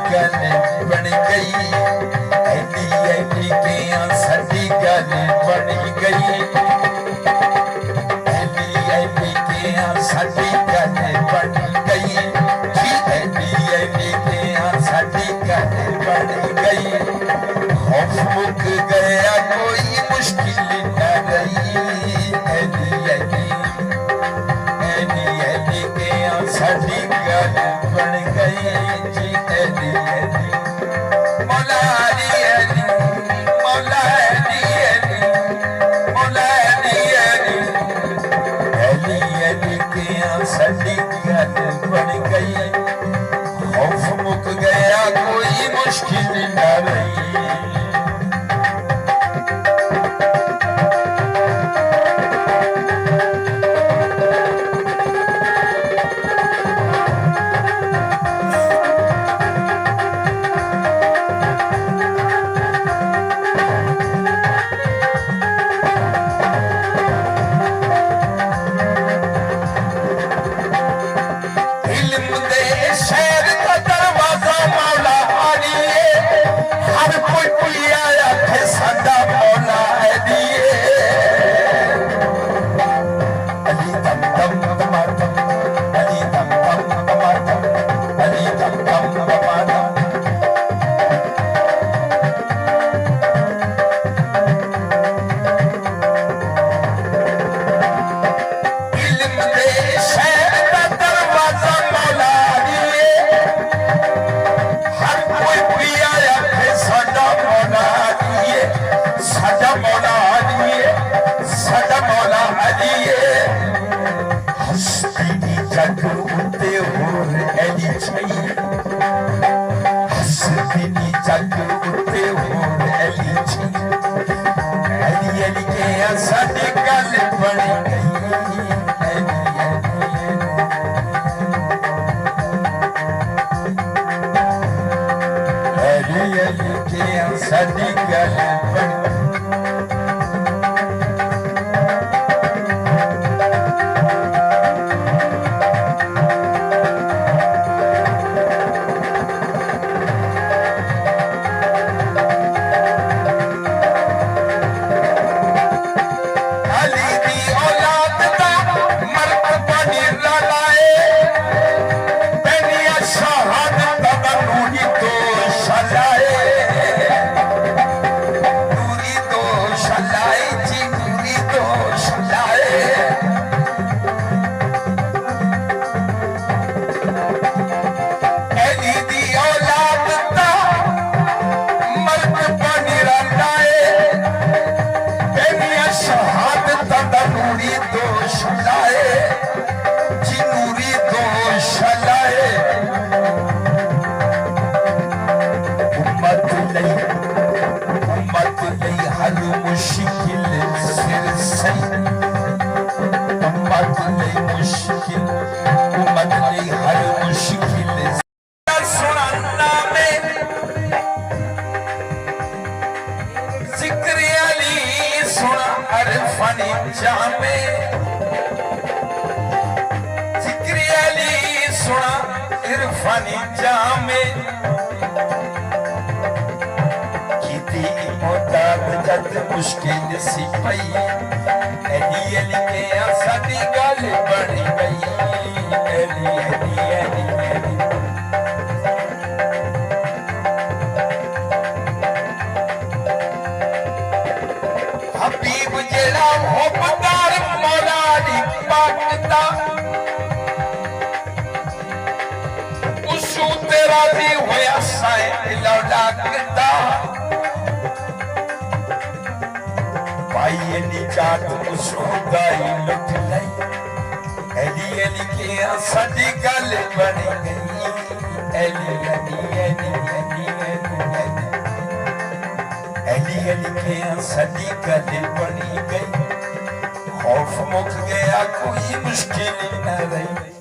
गल बन गई, ऐली ऐली के साडी गल बन गई, ऐली ऐली के साडी गल बन गई, ऐली ऐली के साडी गल बन गई। खौफ मुक गया कोई मुश्किल न रही, ऐली ऐली ऐली ऐली के साडी गल बन गई जी, ऐली ऐली मौला अली अली मौला अली अली मौला अली अली, ऐली ऐली के साडी गल बन गई। खौफ मुक गया कोई मुश्किल न रही। साडी गल जामे जिक्र अली सुना इरफानी जामे किती मोहताब जद मुश्किल सी पई, अली अली के साडी गल बन गई, अली अली अली अली हबीब जेड़ा मुहब्बतार मौला दी पाकता उसू तेरा दी होया साए लौलाकता। पाई निजात उसू दाई लुट लई, अली अली के साडी गल बन गई, अली अली अली अली अली अली अली के साडी गल बन गई। खौफ मुक गया कोई मुश्किल न रही।